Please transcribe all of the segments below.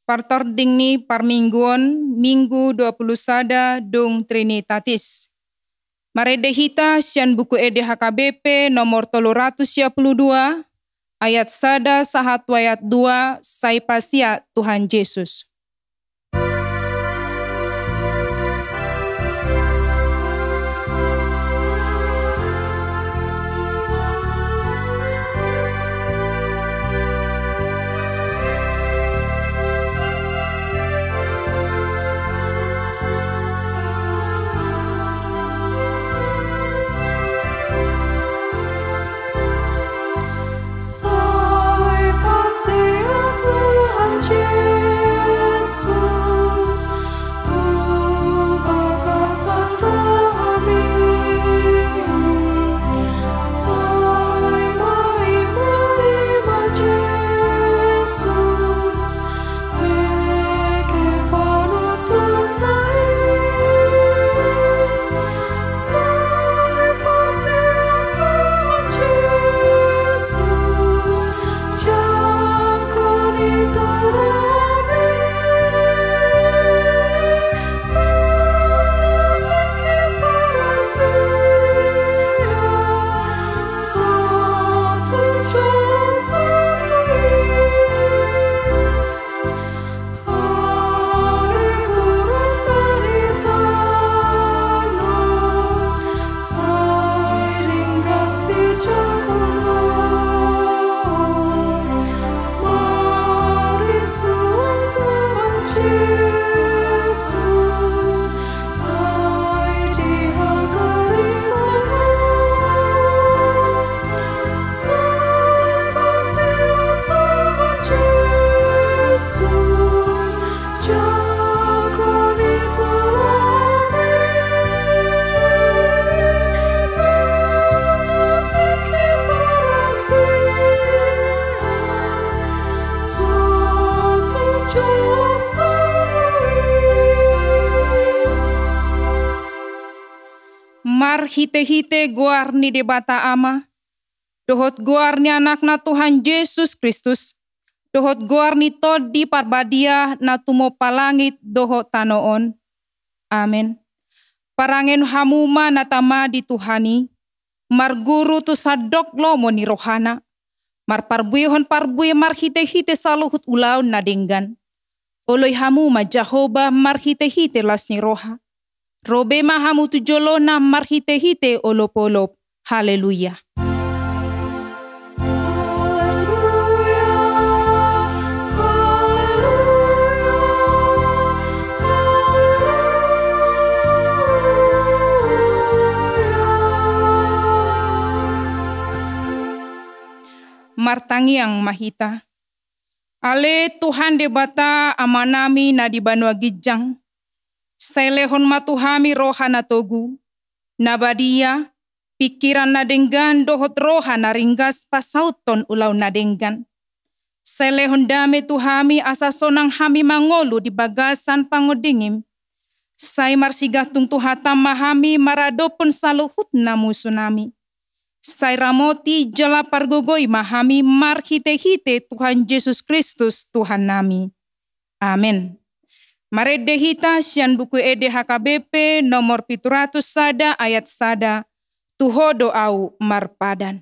Partording ni parmingguon Minggu 21 dung Trinitatis. Maredehita sian buku ede HKBP nomor 322 ayat 1 sahat ayat 2 sai pasia Tuhan Yesus. Mar hite-hite goar ni debata ama, dohot goar ni anakna Tuhan Yesus Kristus, dohot goar ni todi parbadia na tumo palangit dohot tanoon. Amen. Parangen hamuma na tama di Tuhani, mar guru tu sadok lomo ni rohana, mar parbuihon parbuih mar hite-hite saluhut ulaw na denggan. Oloy hamuma Jehovah mar hite-hite las ni roha. Robe mahamu tujolo na marhite-hite olop-olop. Haleluya. Martangiang mahita. Ale Tuhan debata amanami na di Banua Gijang. Sailehon matuhami roha na togu, nabadia, pikiran na denggan dohot roha na ringgas pasauton ulaw na denggan. Sailehon dame tuhami asasonang hami mangolu di bagasan pangodingim. Say marsigatung tuhatam mahami maradopon saluhut na musunami. Say ramoti jala pargogoy mahami marhite-hite Tuhan Yesus Kristus Tuhan nami. Amen. Maredehita sian buku ede HKBP nomor 701 ayat 1 tuho doau marpadan.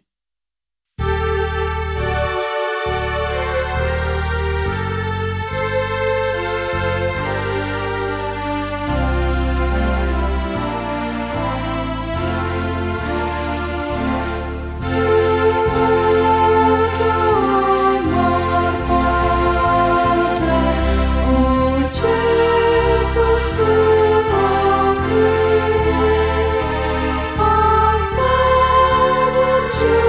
You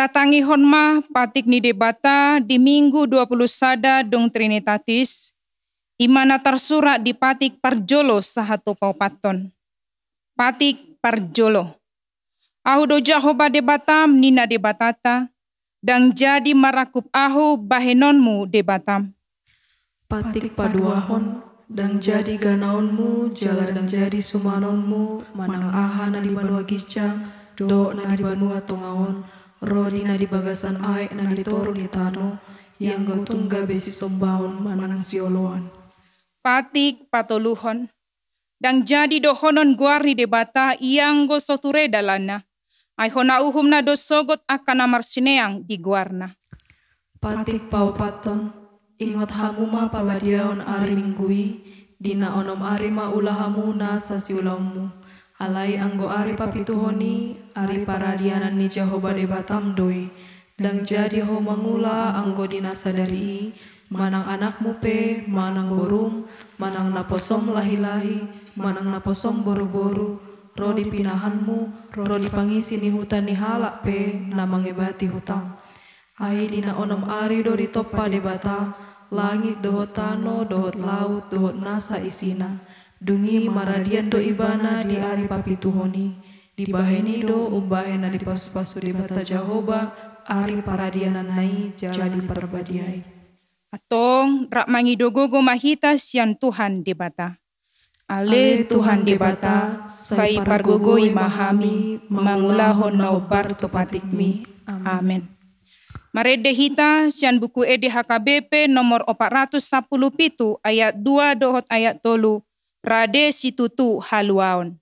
datangi honma patik ni debata di Minggu 21 dong Trinitatis, imana tersurat di patik parjolo sahatu paupaton. Patik parjolo. Ahu do Jahoba debatam nina debatata, dan jadi marakup ahu bahenonmu debatam. Patik paduahon, dan jadi ganaonmu, jala dan jadi sumanonmu, manang aha na di banua gicang, do na di banua tongaon, rodi na di bagasan aek na di toru di tano, yang go tungga besi sombaon manang sioloan. Patik patoluhon, dan jadi dohonon guarni debata yang go soture dalana, ay hona uhum na do sogot akan amar sineang di guarna. Patik paupaton, ingot hamuma pabadiaon ari minggui, dina onom ari maulahamu na sa siulammu, alai anggo ari papituhoni, ari paradianan ni Jahoba debatam doi, dan jadi ho mangula anggo dina sadari, manang anakmu pe, manang borum, manang naposom lahi-lahi, manang naposom boru-boru, rodi pinahanmu, rodi pangisi ni hutan ni halak pe, namangebati hutang. Ai dina onom ari do ditoppa debata, langit dohot tano, dohot laut, dohot nasa isina, dungi maradian do ibana di ari papituhoni, dibaheni do ubahena di pasu-pasu debata Jahoba, ari paradianan nai jala di perbadiai. Atong rak mangidogogo mahita sian Tuhan debata. Ale Tuhan debata, sai pargogoi mahami, mangulahon naubar topatikmi. Amen. Marede hita sian buku ede HKBP nomor 417 ayat 2 dohot ayat 3 rade situtu haluaon.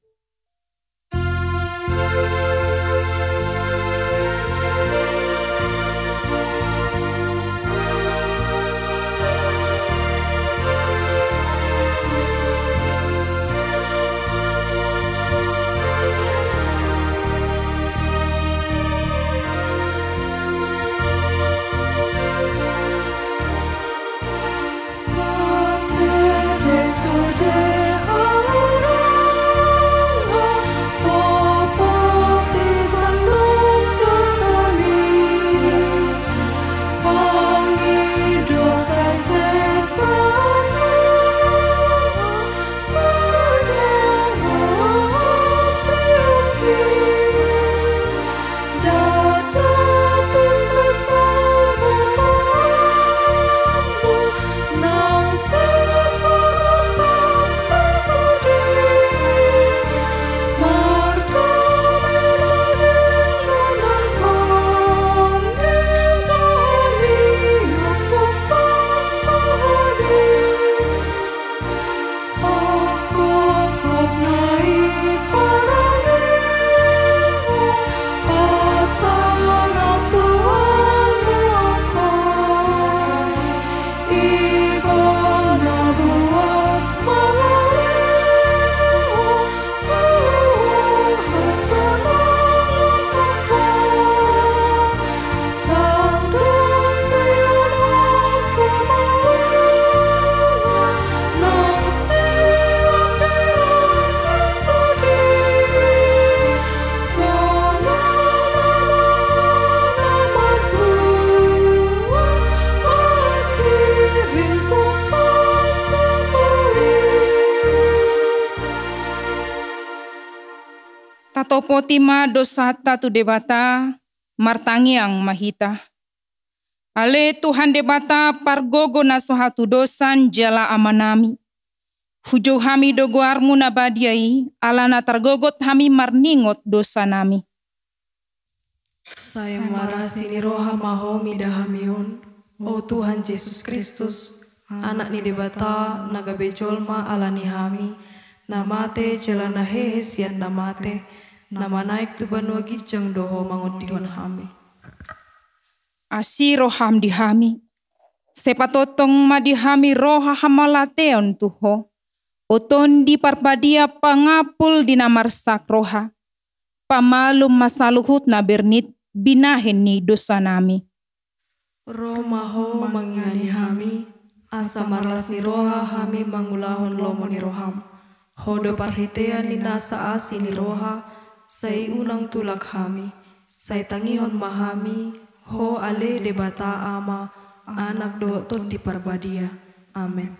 Topotima dosata tu debata martangiang mahita. Ale Tuhan debata pargogo nasohatu dosan jala amanami. Hujo hami dogoarmu nabadiai alana targogot hami marningot dosa nami. Saya marasi ni roha mahomi dahamion, o Tuhan Yesus Kristus, anak ni debata naga bejolma alani hami, namate jelana hehe sian namate, nama naik tu banua gijang doho mangutihon hami. Asi roham dihami, sepatotong madihami roha hamalateon tuho, oton di parpadia pangapul dinamarsak roha, pamalum masaluhut na bernit binahin ni dosa nami. Roh maho mangingani hami, asa marlasi roha hami mangulahon lomo ni roham, hodo parhitean ni nasa asi ni roha, sai unang tulak hami, Sai tangihon mahami, ho ale debata ama, anak do tot di parbadia. Amen.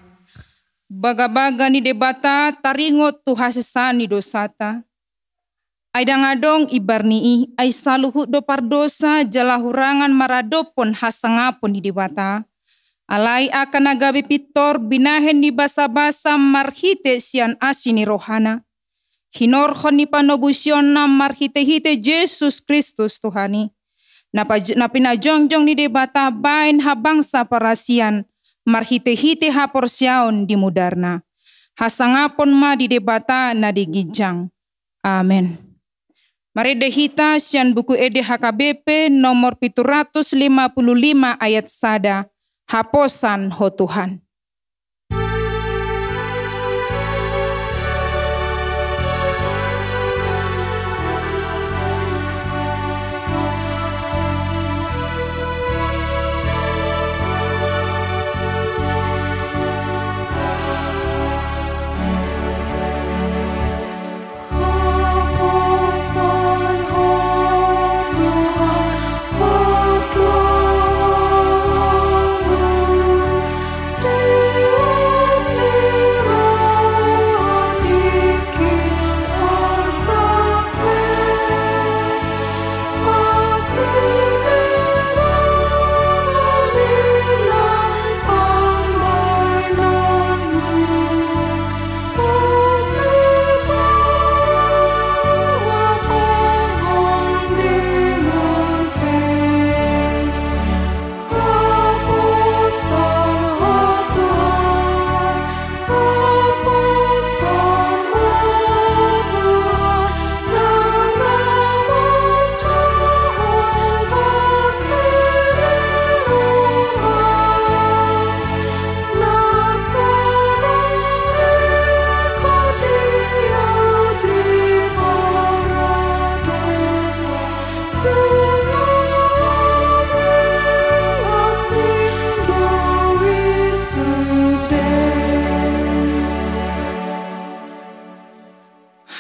Baga-baga ni debata taringot tu hasesani dosata. Ay dangadong ibarnii ay saluhut do pardosa jala hurangan maradopon hasangapon ni debata. Alai akan agabi pitor binahen ni basa-basa marhite sian asini rohana. Hinorhon ni panobusyon na marhite-hite Jesus Kristus Tuhani. Napinajongjong ni debata bain habangsa parasian marhite-hite haporsyaon di mudarna. Hasangapon ma di debata na digijang. Amen. Mari dehita sian buku ede HKBP nomor 755 ayat sada. Haposan ho Tuhan.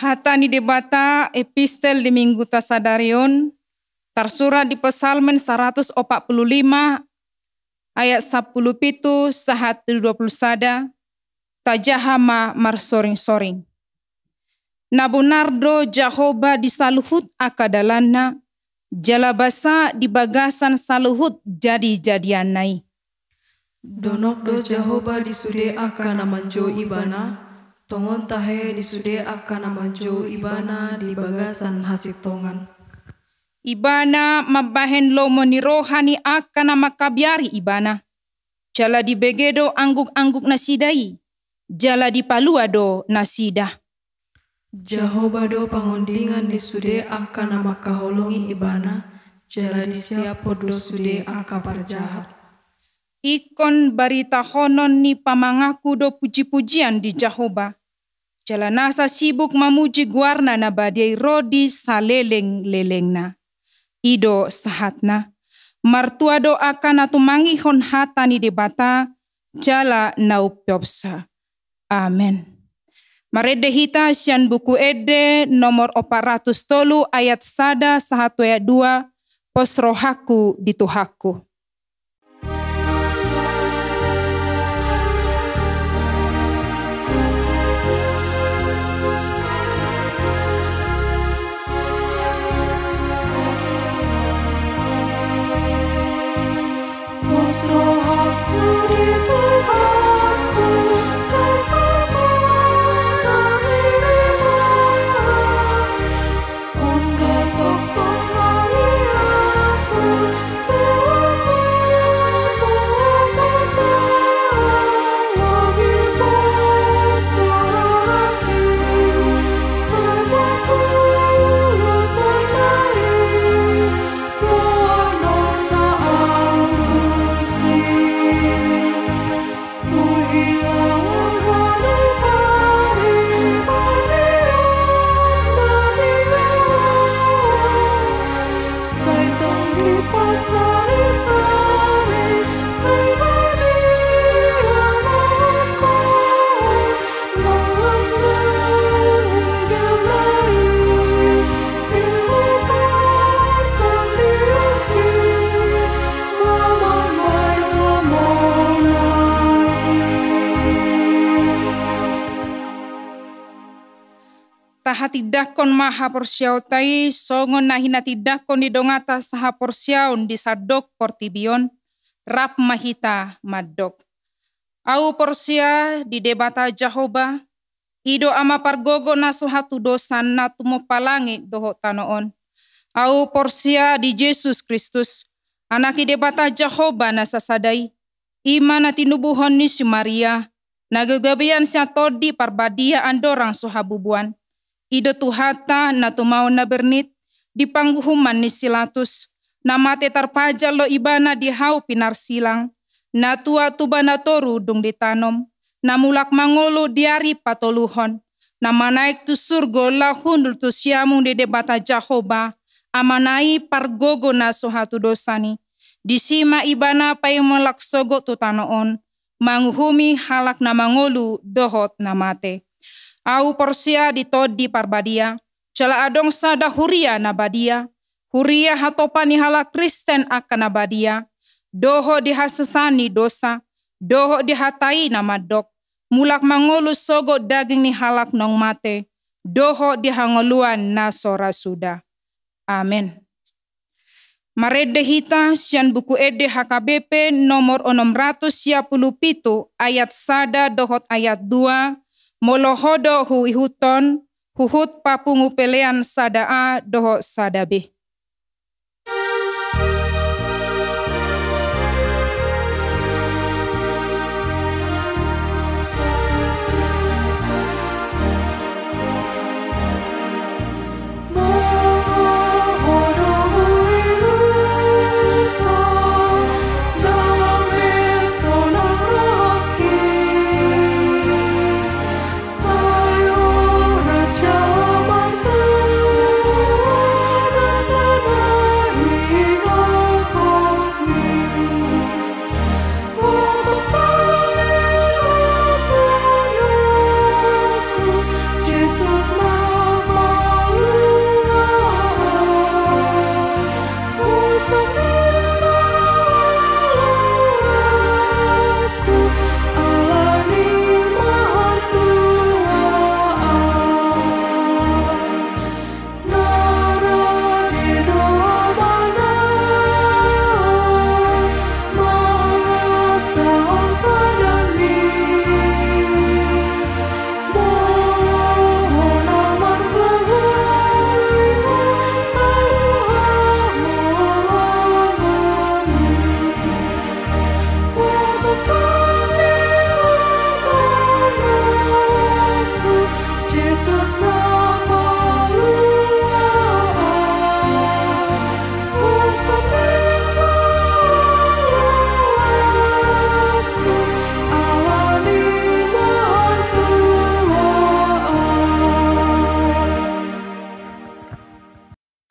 Hatani debata epistel di minggu tasadarion tersurat di Psalmen 145 ayat 17 sahat 21 tajahama marsoring-soring. Nabunardo Jahoba disaluhut akadalanna jalabasa di bagasan saluhut jadi-jadianai. Donok do Jahoba disude akan namanjo ibana, tongon tahe disude akan namanjo ibana di bagasan hasitongan. Ibana mabahen lomo ni rohani akan makabiari ibana. Jala di begedo angguk-angguk nasidai, jala di paluado nasida. Jahoba do pangondingan disude akan makaholongi ibana, jala di siapo do sude akapar jahat. Ikon barita honon ni pamangaku do puji-pujian di Jahoba. Jala nasa sibuk mamuji guarna na badiai rodi saleleng-lelengna. Ido sahatna. Martua do akan atumangihon hatani debata. Jala naupiopsa. Amen. Maredehita sian buku ede nomor 403 ayat 1 sahatu ayat 2 posrohaku di tuhaku. Aku tahati dakon maha porsiautai songon nahinati dakon di dongata saha porsiaun di sadok portibion rap mahita madok. Au porsia di debata Jahoba ido ama pargogo naso hatu dosan na tumo palangi doho tanoon. Au porsia di Yesus Kristus anaki debata Jahoba na sasadai ima na tinubuhon ni si Maria nagagabian siya todi parbadia andorang sohabubuan. Ido tuhata na tumao na bernit di pangguhuman ni Silatus na mate tarpaja lo ibana di hau pinarsilang na tua tuba na toru dung ditanom na mulak mangolo diari patoluhon na manaik tu surgo la hundul tu siamung de debata Jahoba amanai pargogo na sohatu dosani di sima ibana pay molak sogo tu tanoon manguhumi halak na mangolu dohot na mate. Au porsia ditodi parbadia, cala adong sada huria na badia, huria hatopani halak Kristen akan nabadia, doho dihasesani dosa, doho dihatai na madok, mulak mangolu sogo daging ni halak nong mate, doho dihangoluan na sora suda. Amin. Marede hita sian buku ede HKBP nomor 657 ayat sada dohot ayat 2, molohodo huihuton, huhut papungu pelean sada A doho sada B.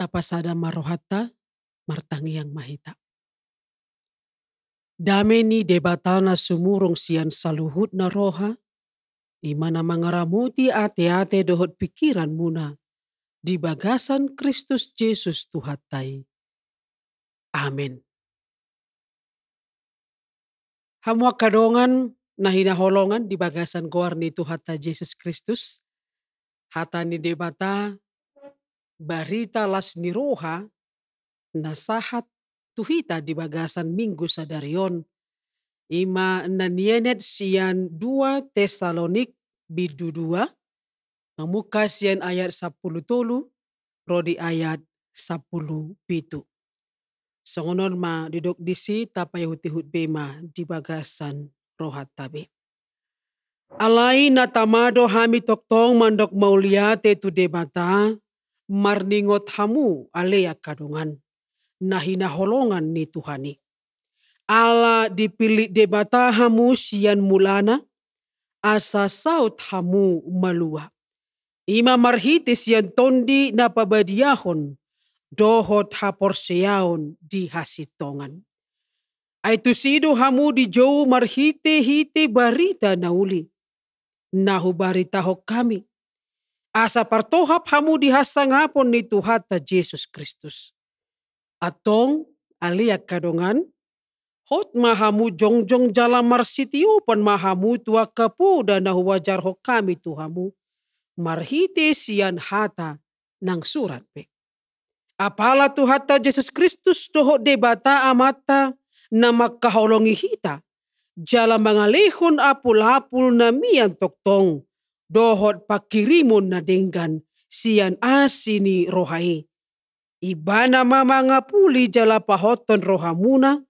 Tapasada marohata martangi yang mahita. Dame ni debatana sumurong sian saluhut na roha, imana mangaramuti ate-ate dohot pikiran muna, di bagasan Kristus Yesus Tuhatai. Amin. Hamua kadongan na hinaholongan di bagasan goar ni Tuhata Yesus Kristus, hata ni debata barita las ni roha nasahat tuhita di bagasan minggu sadarion. Ima nanienet sian 2 Tesalonik bidu 2, mamuka sian ayat 10 tolu, rodi ayat 10 bitu. Songonon ma didok disi tapay hutihut bema di bagasan rohat tabi. Alay na tamado hami toktong mandok mauliate tu debata, marningot hamu alea kadungan, na hinaholongan ni Tuhani. Ala dipilih debata hamu sian mulana, asa saut hamu malua. Ima marhiti sian tondi na pabadiahon, dohot haporseaon di hasitongan. Aitu sido hamu di jou marhite-hite barita nauli. Nahu barita hok kami. Asa partohap hamu di hasangapon ni Tuhata Yesus Kristus. Atong aliak kadongan, hot mahamu jongjong jala marsitio pan mahamu tua kapu dan nahu wajar hok kami tuhamu. marhiti siyan hata ng surat pe. Apala tu hata Jesus Kristus doho debata amata na magkaholongi hita. Jala mga lehon apul-apul na miyan toktong. Dohot pakirimon na denggan siyan asini rohai. Iba na mga puli jala pahoton rohamuna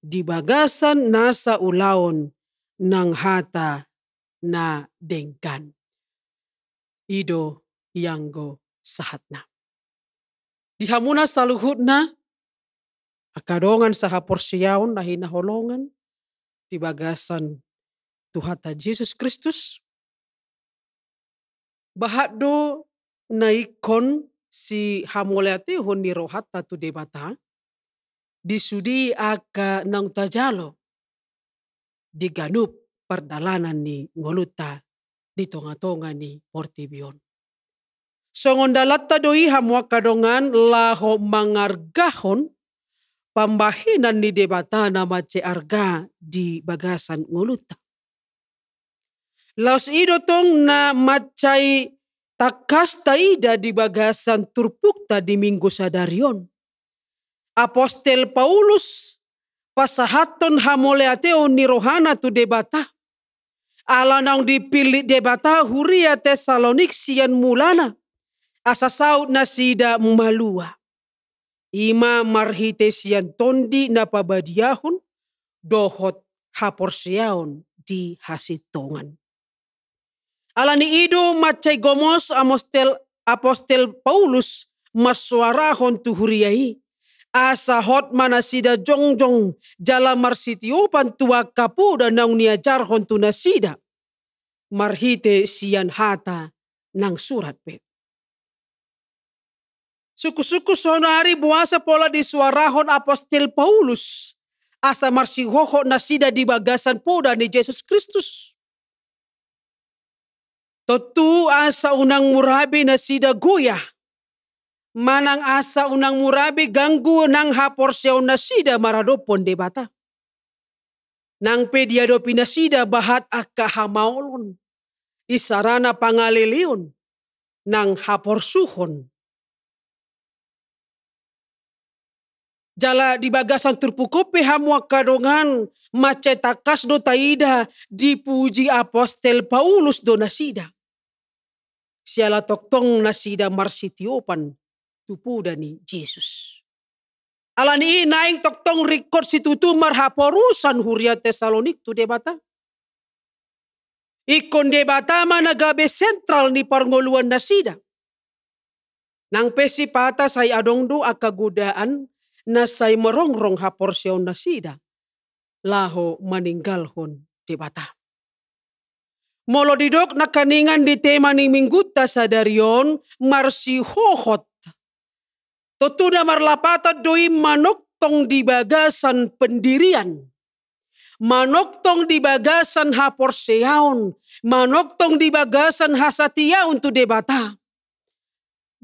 di bagasan nasa ulaon ng hata na denggan. Ido yanggo sahat na. Dihamuna sa luhut na, akadongan sa haporsiyaon na hinaholongan, di bagasan tuhata Jesus Kristus. Bahado na ikon si hamuleate hon ni rohata tu debata, disudi aka nang tajalo, diganup perdalanan ni ngoluta di tonga-tonga ni Portibion. Songon dalatta doi hamua kadongan laho mangargahon pambahinan ni debata na mace arga di bagasan ngoluta. Laos ido tong na macai takas taida di bagasan turpukta di minggu sadarion. Apostel Paulus pasahaton hamoleateo ni rohana tu debata. Ala nang dipilih debata huria Tesalonik sian mulana. Asa saud na sida malua. Ima marhite sian tondi na pabadiahon dohot haporsiaon di hasitongan. Ala ni ido macay gomos apostel Paulus masuarahon tu huriai. Asa hot mana sida jongjong jala marsitiopan tua kapuda nang niajarhon tu nasida. Marhite sian hata nang surat pe. Suku-suku sonari buasa pola di suarahon apostel Paulus. Asa marsihoho nasida di bagasan poda ni Jesus Kristus. Totu asa unang murabi nasida goyah. Manang asa unang murabi ganggu nang haporsyaw nasida maradopon debata. Nang pediado pinasida bahat akka hamaolon. Isarana pangalilion nang haporsuhon. Jala di bagasan turpukope hamua kadongan macetakas do taida dipuji apostel Paulus do nasida. Siala toktong nasida marsitiopan tupuda ni Jesus. Alani naing toktong record situtu marhaporusan huria Tesalonik tu debata. Ikon debata managabe sentral ni parngoluan nasida. Nang pesipata say adongdo akagudaan na say marongrong haporsyaw nasida. Laho maninggalhon debata. Molo didok na kaningan di tema ni mingguta sa darion marsihohot. Totuda marlapatat doi manoktong di bagasan pendirian. Manoktong di bagasan haporsyaon. Manoktong di bagasan hasatiaon tu debata.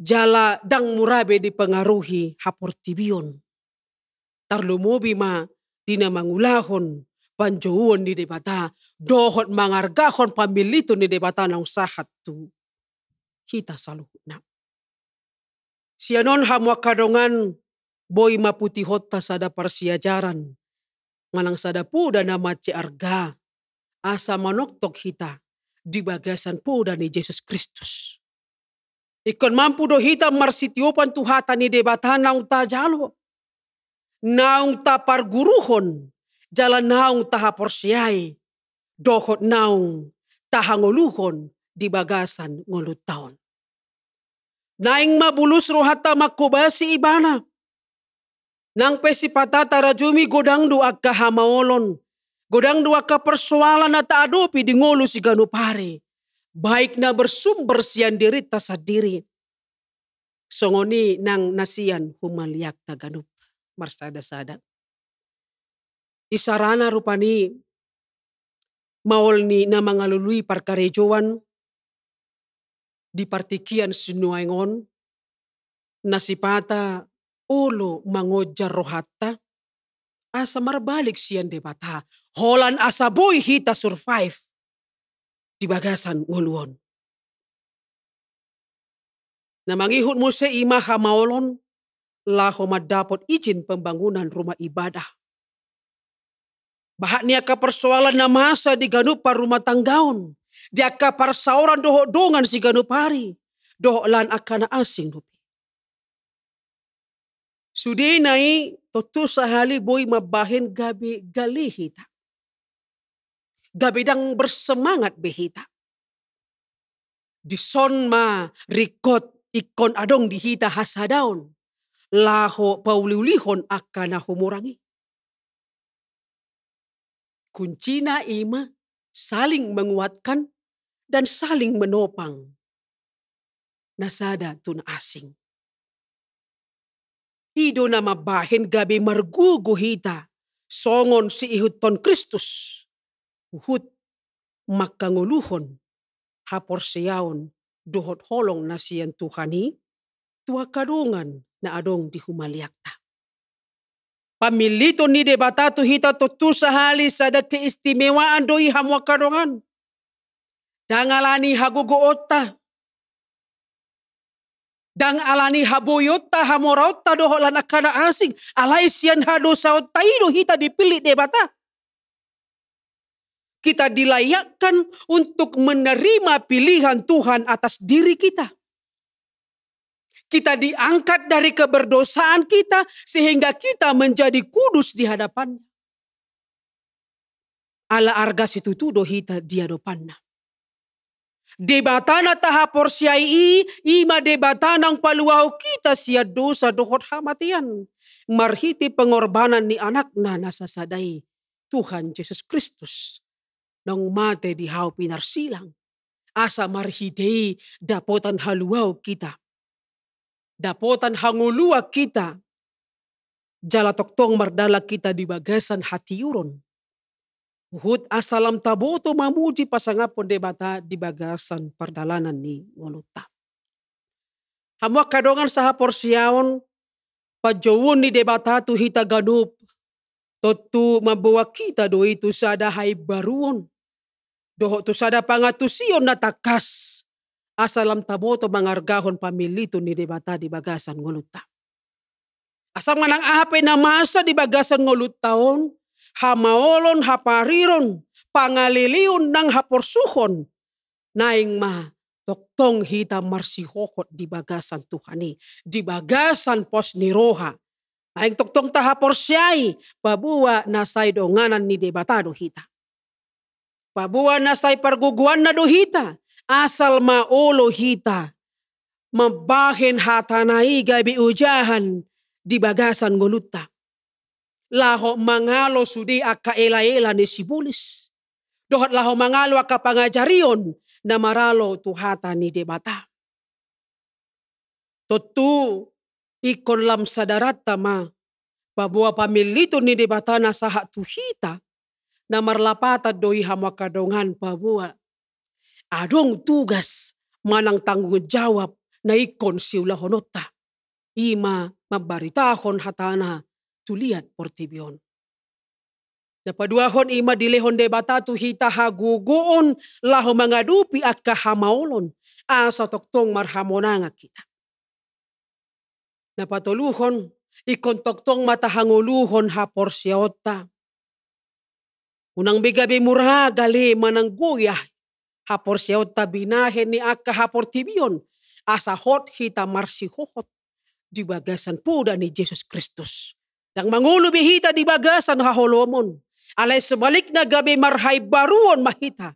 Jala dang murabe dipengaruhi haportibion. Tarlumubi ma dinamangulahon panjauan di debata. Dohot mangargahon pamilito ni debata ng sahat tu. Kita saluhna. Sianon hamwa kadongan boy maputihot ta sada parsiajaran. Manang sada puda na matsi arga. Asa manoktok hita di bagasan puda ni Jesus Kristus. Ikon mampu do hita marsitiopan tuhata ni debata naung tajalo. Naung taparguruhon. Jala naung tahaporsyay. Dohot naung tahangoluhon di bagasan ngolutaon. Naing mabulus rohata makubasi ibana. Nang pesipatata rajumi godang dua kahamaolon. Godang dua persoalan na taadopi di ngolu si ganupare. Baik na bersumber sian diri sa diri. Songoni nang nasian humaliak taganup. Marsada-sada. Isarana rupani maol ni na mangalului parkarejoan di partikian sinuaingon nasipata ulo mangojar rohata asa marbalik siyan debata holan asa boy hita survive di bagasan nguluon. Na mangihut mo sa ima hamaolon, laho madapot izin pembangunan rumah ibadah. Bahak niya ka persoalan na masa di ganup pa rumah tanggaon. Dia ka parsauran doho dongan si ganup hari. Doho lan akana asing rupi. Sudi nai totu sahali boy mabahin gabi galihita. Gabi dang bersemangat behita. Dison ma rikot ikon adong dihita hasadaon. Laho pauliulihon akana humurangi. Kuncina ima saling menguatkan dan saling menopang. Nasada tuna asing. Ido na mabahin gabi margugo hita. Songon si ihut ton Kristus. Uhut makanguluhon. Hapor siyaon duhot holong na siyan Tuhani. Tua kadungan na adong dihumaliakta. Pamilito ni debata tu hita tutu sahali sada keistimewaan doi hamwa kadongan. Dangalani hagugo otta. Dang alani haboyota hamorota doholan akana asing. Alay siyan hado saot taido hita dipilih debata. Kita dilayakkan untuk menerima pilihan Tuhan atas diri kita. Kita diangkat dari keberdosaan kita sehingga kita menjadi kudus di hadapannya. Ala arga situtudo hita di hadapannya. Debatana tahapor siai ima debatana ang paluaw kita siya dosa dohot hamatian. Marhiti pengorbanan ni anak na nasasaday Tuhan Yesus Kristus. Nang mate di hau pinarsilang. Asa marhiti dapotan haluaw kita. Dapotan hangulua kita. Jala toktong mardala kita di bagasan hatiuron. Uhud asalam taboto mamuji pasangapon debata di bagasan pardalanan ni ngoluta. Hamwa kadongan saha porsiaon. Pajowon ni debata tu hita ganup. Totu mabawa kita do itu sada hai baruon. Doho tu sada pangatusion na takas. Asalam taboto mangargahon pamilito ni debata di bagasan ngoluta. Asam manang ahape na masa di bagasan ngolutaon, hamaolon hapariron, pangaliliun ng haporsuhon, naing ma toktong hita marsihokot di bagasan Tuhani, di bagasan pos ni Roha. Naing toktong tahaporsyay, pabuwa nasay donganan ni debata do hita. Pabuwa nasay parguguan na do hita. Asal maulo hita, mabahin hatanai gabi ujahan di bagasan ngoluta. Laho mangalo sudi akaela-ela ni sibulis. Dohat laho mangalo akapangajarion na maralo tuhata ni debata. Totu ikon lam sadarata ma, pabuwa pamilito ni debata na saha tuhita, na marlapata doi hamakadongan pabuwa. Adong tugas manang tanggung jawab na ikon siulahonota. Ima mabaritahon hatana tuliat portibion. Napaduahon ima dilehon debata tu hita hagugoon laho mangadupi at kahamaolon asa toktong marhamonanga kita. Napatuluhon ikon toktong matahanguluhon haporsiota. Unang bigabi murha gali manang goyah. Hapor siyaw binahin ni akka hapor tibion. Asa hot hita marsihohot. Di bagasan puda ni Jesus Kristus. Dang mangulo bihita di bagasan haholomon. Alay sebalik na gabi marhay baruon mahita.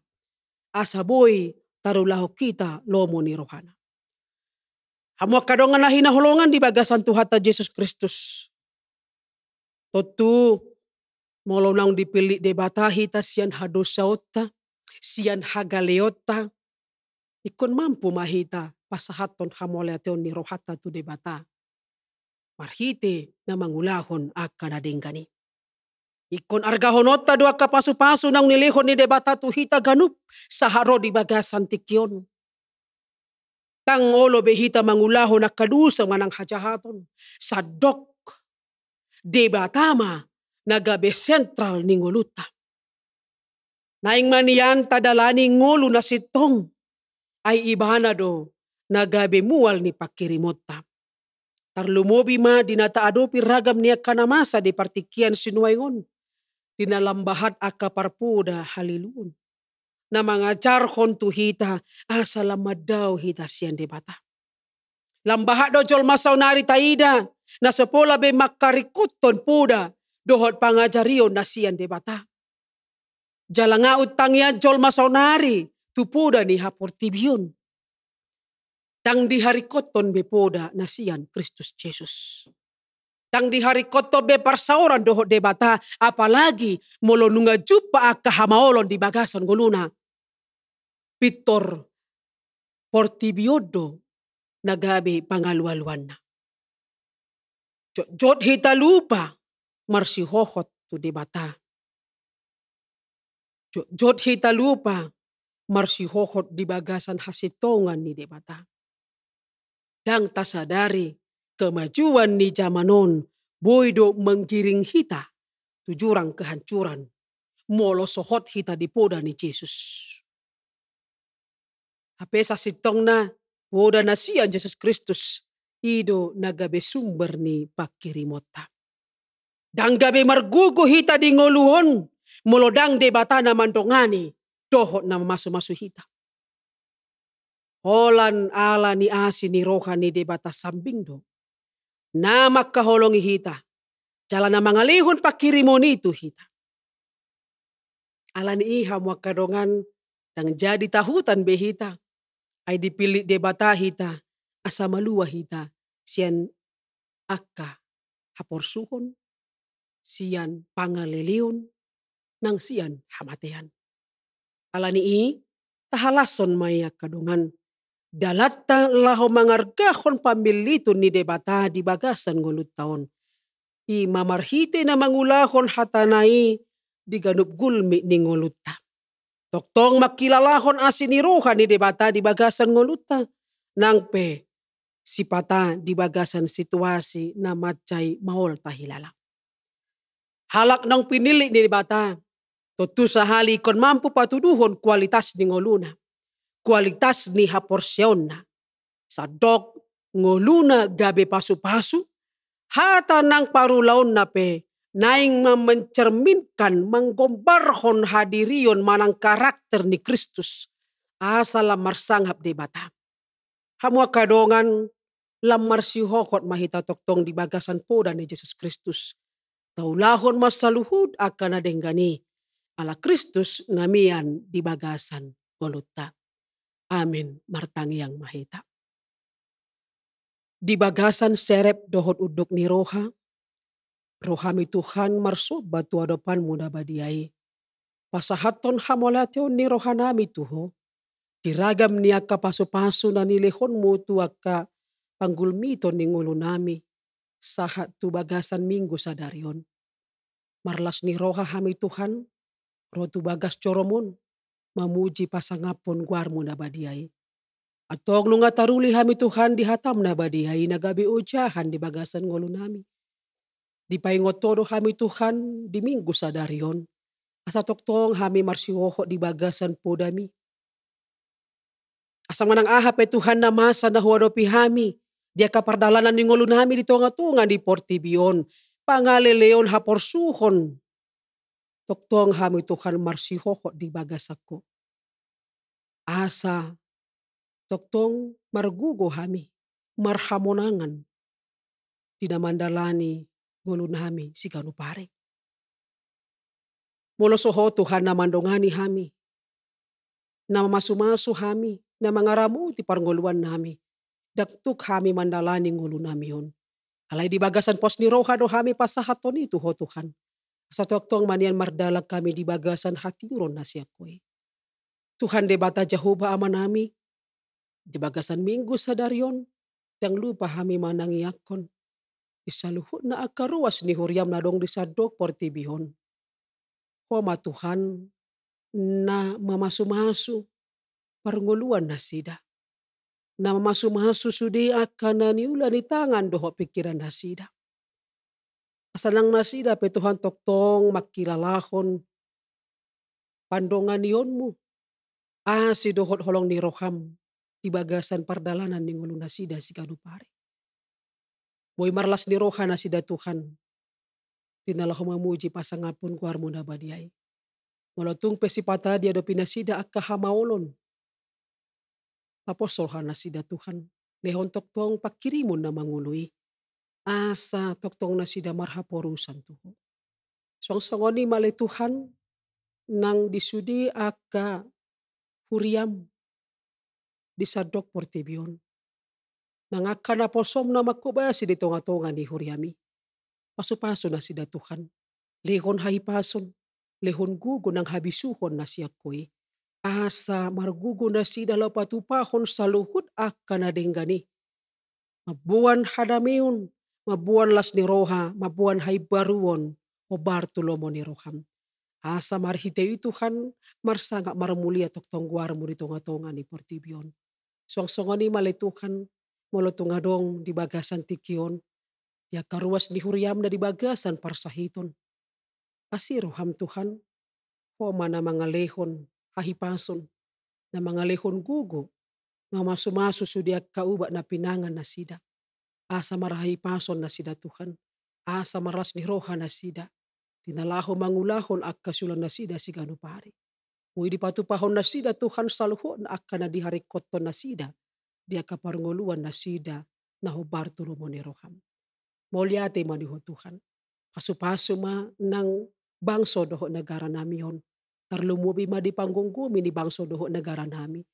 Asa boy tarulaho kita lomo ni Rohana. Hamwa kadongan na hinaholongan di bagasan tuhata Jesus Kristus. Totu molonang dipilih debata hita siyan hadosaota. Siyan hagaleota, ikon mampu mahita pasahaton hamoleateon ni Rohata tu debata. Marhite na mangulahon akana denggani. Ikon argahonota doa kapasu-pasu nang nilihon ni debata tu hita ganup saharo di bagasan tikyon. Tang olo behita mangulahon akadusa manang hajahaton. Sadok debatama nagabe sentral ni ngoluta. Naing manian tadalani ngulu na sitong ay ibana do nagabe mual ni pakirimota. Tarlumobi ma dinata adopi ragam niya kanamasa di partikian sinuayngon. Dinalambahat akaparpuda haliluon. Na mangajar kontu hita asalamad daw hita siyan di bata. Lambahat do jol masaw nari taida na sepola be makarikuton puda dohot pangajarion na siyan di bata. Jalanga utangya jol masaw nari tu puda ni haportibion. Dang di hari koton be poda na siyan Kristus Jesus. Dang di hari koton be parsauran dohot de bata apalagi molo nunga jupa akahamaolon di bagasan goluna. Pitor portibiodo nagabe pangalualuan na. Jot hita lupa marsihohot tu de bata. Jot hita lupa marsihohot di bagasan hasitongan ni de bata. Dang tasadari kemajuan ni zamanon boydo menggiring hita tujurang kehancuran. Molo sohot hita di poda ni Yesus. Hape sasitong na poda na siyan Jesus Kristus ido nagabe sumber ni pakirimota. Dang gabe margugo hita di ngoluhon molo dang de bata na mandongani dohot na masu-masu hita. Holan ala ni asi ni roha ni debata sambing do. Na makaholongi hita. Jala na mangalihon pakirimon itu hita. Ala ni iha muakadongan dang jadi tahutan be hita. Ay dipilih debata hita. Asa malua hita. Sian akka haporsuhon. Sian pangalelion. Nang sian hamatean. Ala ni tahalason maya kadongan. Dalata laho mangargahon pamilito ni debata di bagasan ngulut taon. I mamarhite na mangulahon hatanai di ganup gulmi ni nguluta. Toktong makilalahon asin ni roha ni debata di bagasan nguluta. Nang pe sipata di bagasan situasi na macay maol tahilala. Halak nang pinili ni debata. Totu sahali kon mampu patuduhon kualitas ni nguluna. Kualitas ni haporsyon na. Sadok ngoluna gabe pasu-pasu. Hata nang parulaon na pe. Naing mencerminkan menggombarhon hadirion manang karakter ni Kristus. Asala marsanghap de bata. Hamua kadongan lamar sihokot mahita toktong di bagasan poda ni Jesus Kristus. Taulahon masaluhud akan adenggani. Ala Kristus namian di bagasan goluta. Amin. Martangi yang mahita. Di bagasan serep dohot uduk ni roha. Rohami Tuhan marsobat tu adopan muda badiai. Pasahaton hamolatyon ni rohanami tuho. Tiragam ni akka paso-paso na nilehon mo tu akka panggulmito ni ngulunami. Sahat tu bagasan minggu sadarion. Marlas ni roha hami Tuhan. Rotu bagas coromon. Mamuji pasangapon guarmo na badiay. Atong nung ataruli hami Tuhan di hatam na badiay nagabi ujahan di bagasan ngolo nami. Di paingotodo hami Tuhan di minggu sadarion. Asa toktong hami marsihoho di bagasan podami. Asa manang ahap e Tuhan na masa na huwadopi hami. Dia kapardalanan ni ngolo nami di tonga-tunga di Portibion. Pangaleleon haporsuhon. Toktong hami Tuhan marsihoho di bagasako. Asa toktong margugo hami. Marhamonangan. Dinamandalani ngulun hami si kanupare. Molo soho Tuhan na mandongani hami. Na masumaso hami. Na mangaramu ti parnguluan nami. Daktuk hami mandalani ngulun nami yon. Alay di bagasan pos ni roha do hami pasahaton itu ho Tuhan. Sa toktong manian mardalag kami di bagasan hatiron na siya ko'y. Tuhan de bata Jehovah ama nami. Di bagasan minggu sa darion. Dang lupa hami manangiyakon. Isaluhut na akaruas ni Huriam na dong di sadok Portibihon. Homa Tuhan na mamasumasu. Parnguluan na sida. Na mamasumasu sudi akan na niula ni tangan doho pikiran na sida. Asalang nasida pe Tuhan toktong makilalahon pandongan niyon mo. Si dohot holong ni roham. di bagasan pardalanan ni ngulu nasida si kanupari. Boy marlas ni roha nasida Tuhan. Dinalah memuji pasangapun kuar muna badiay. Molotung pesipata dia do pinasida akka hamaolon. Apostol nasida Tuhan. Lehon toktong pakirimun na mangului. Asa toktong nasida marhaporusan Tuhan. Song-songoni male Tuhan nang disudi akka huriam disadok portebion. Nang akka naposom na makubasi di tonga-tonga ni huriami. Paso-paso na sida Tuhan. Lehon hahipason. Lehon gugo nang habisuhon na siya koy. Asa margugo na sida lau patupahon sa luhut akka na denggani. Mabuan hadameon. Mabuan las ni roha. Mabuan haibaruon. O Bartolomo ni roham. Asa marhitei Tuhan. Marsanga marmulia toktong guarmu di tonga-tonga ni portibion. Song-songoni male Tuhan. Molotungadong di bagasan tikion. Ya karuas di huriam na di bagasan parsahiton. Kasi roham Tuhan. Ho mana mga lehon hahipason. Na mga lehon gugo. Nga masu-masu sudiak kauba na pinangan na sida. Asa marahipason na sida Tuhan. Asa maras ni roha na sida. Dinalaho mangulahon akka sulan na sida si ganupari. Ui di patupahon na sida Tuhan saluho na akka na diharikoton na sida. Dia kaparnguluan na sida na ho Bartolomo ni roham. Mauliate maniho Tuhan. Pasu-pasu ma nang bangso doho negara namion. Tarlumubi ma di panggunggumi ni bangso doho negara nami.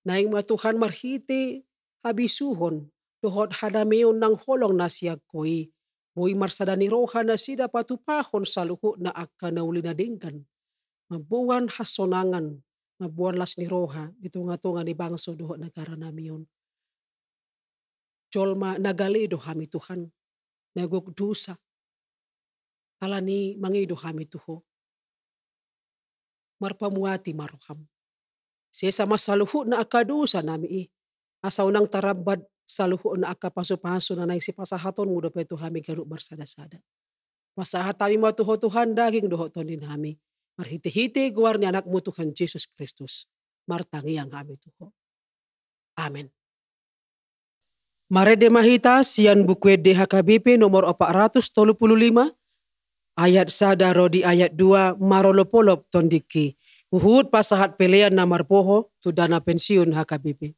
Naing ma Tuhan marhite habisuhon. Dohot hadameon nang holong na siya koi. Boy marsada ni roha na sida patupahon saluho na akka na uli na dinggan. Mabuan hasonangan. Mabuan las ni roha. Ditunga-tunga ni bangso doho negara namion. Jolma nagalido kami Tuhan. Nagugdusa. Alani mangido kami Tuho. Marpamuati maroham. Sesama saluho na akadusa nami asaw nang tarabad saluho na akapaso-paso na naisipasahaton muda pa ito kami garuk marsada-sada. Pasahat kami matuho Tuhan daging doho tonin kami. Marhiti-hiti guar ni anak mo Tuhan Jesus Kristus. Martangi ang kami Tuho. Amen. Marede mahita sian buku DHKBP nomor 435 ayat sadaro di ayat 2 marolopolop tondiki. Uhud pasahat pelean namar poho tu dana pensiun HKBP.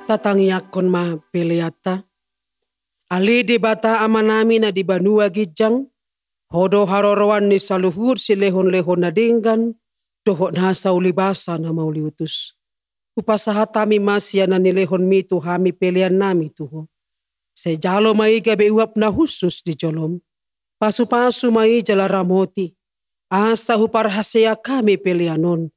Tatangiakon ma peleata. Ali debata amanami na di Banua Gijang. Hodo haroroan ni saluhur si lehon-lehon na dinggan. Dohot na sa ulibasa na mauliutus. Upasahatami masya na nilehon mitu hami pelean nami tuho. Sejalo mai gabe uap na husus di jolom. Pasu-pasu mai jala ramoti. Asa huparhasea kami peleanon.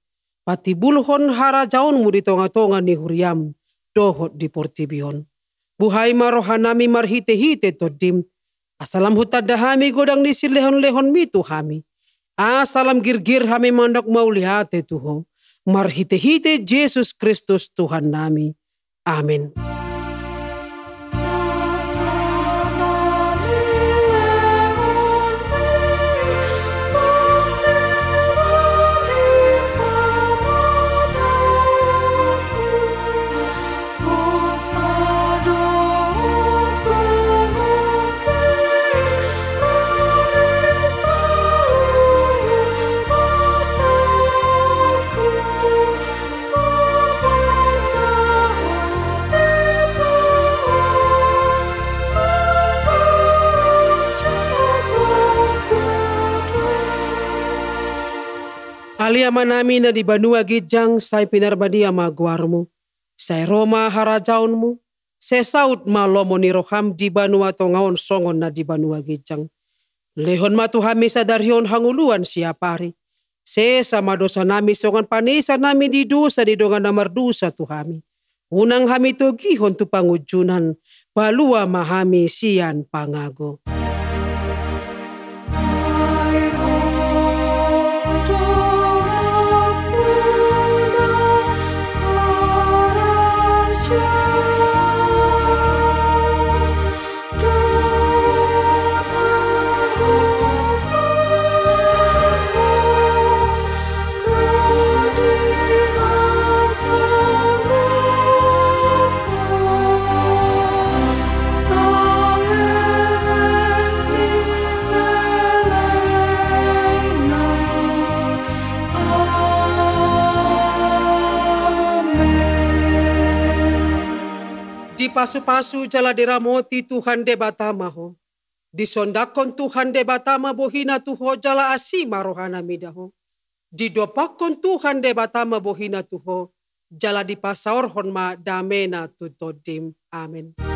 Patibulhon harajaonmu di tonga-tonga ni huriam, dohot di portibion. Buhay marohanami marhite-hite todim, asalam hutadahami godang ni silehon-lehon mi tuhami. Asalam girgir hami mandak maulihate tuho, marhite-hite Yesus Kristus Tuhan nami. Amin. Alia manami na di Banua Gijang say pinarbadia maguarmu. Say Roma harajaunmu. Say saud malomo ni roham di Banua tongaon songon na di Banua Gijang. Lehon matuhami sa daryon hanguluan siapari. Say sama dosa nami songon panisa nami di dosa di dongan namar dosa tuhami. Unang hami to gihon tu pangujunan. Balua mahami sian pangago. Di pasu-pasu jala diramoti Tuhan de batamaho. Di sondakon Tuhan de batama bohina tuho jala asima rohana midaho. Di dopakon Tuhan de batama bohina tuho jala di pasaor honma damena tutodim. Amin.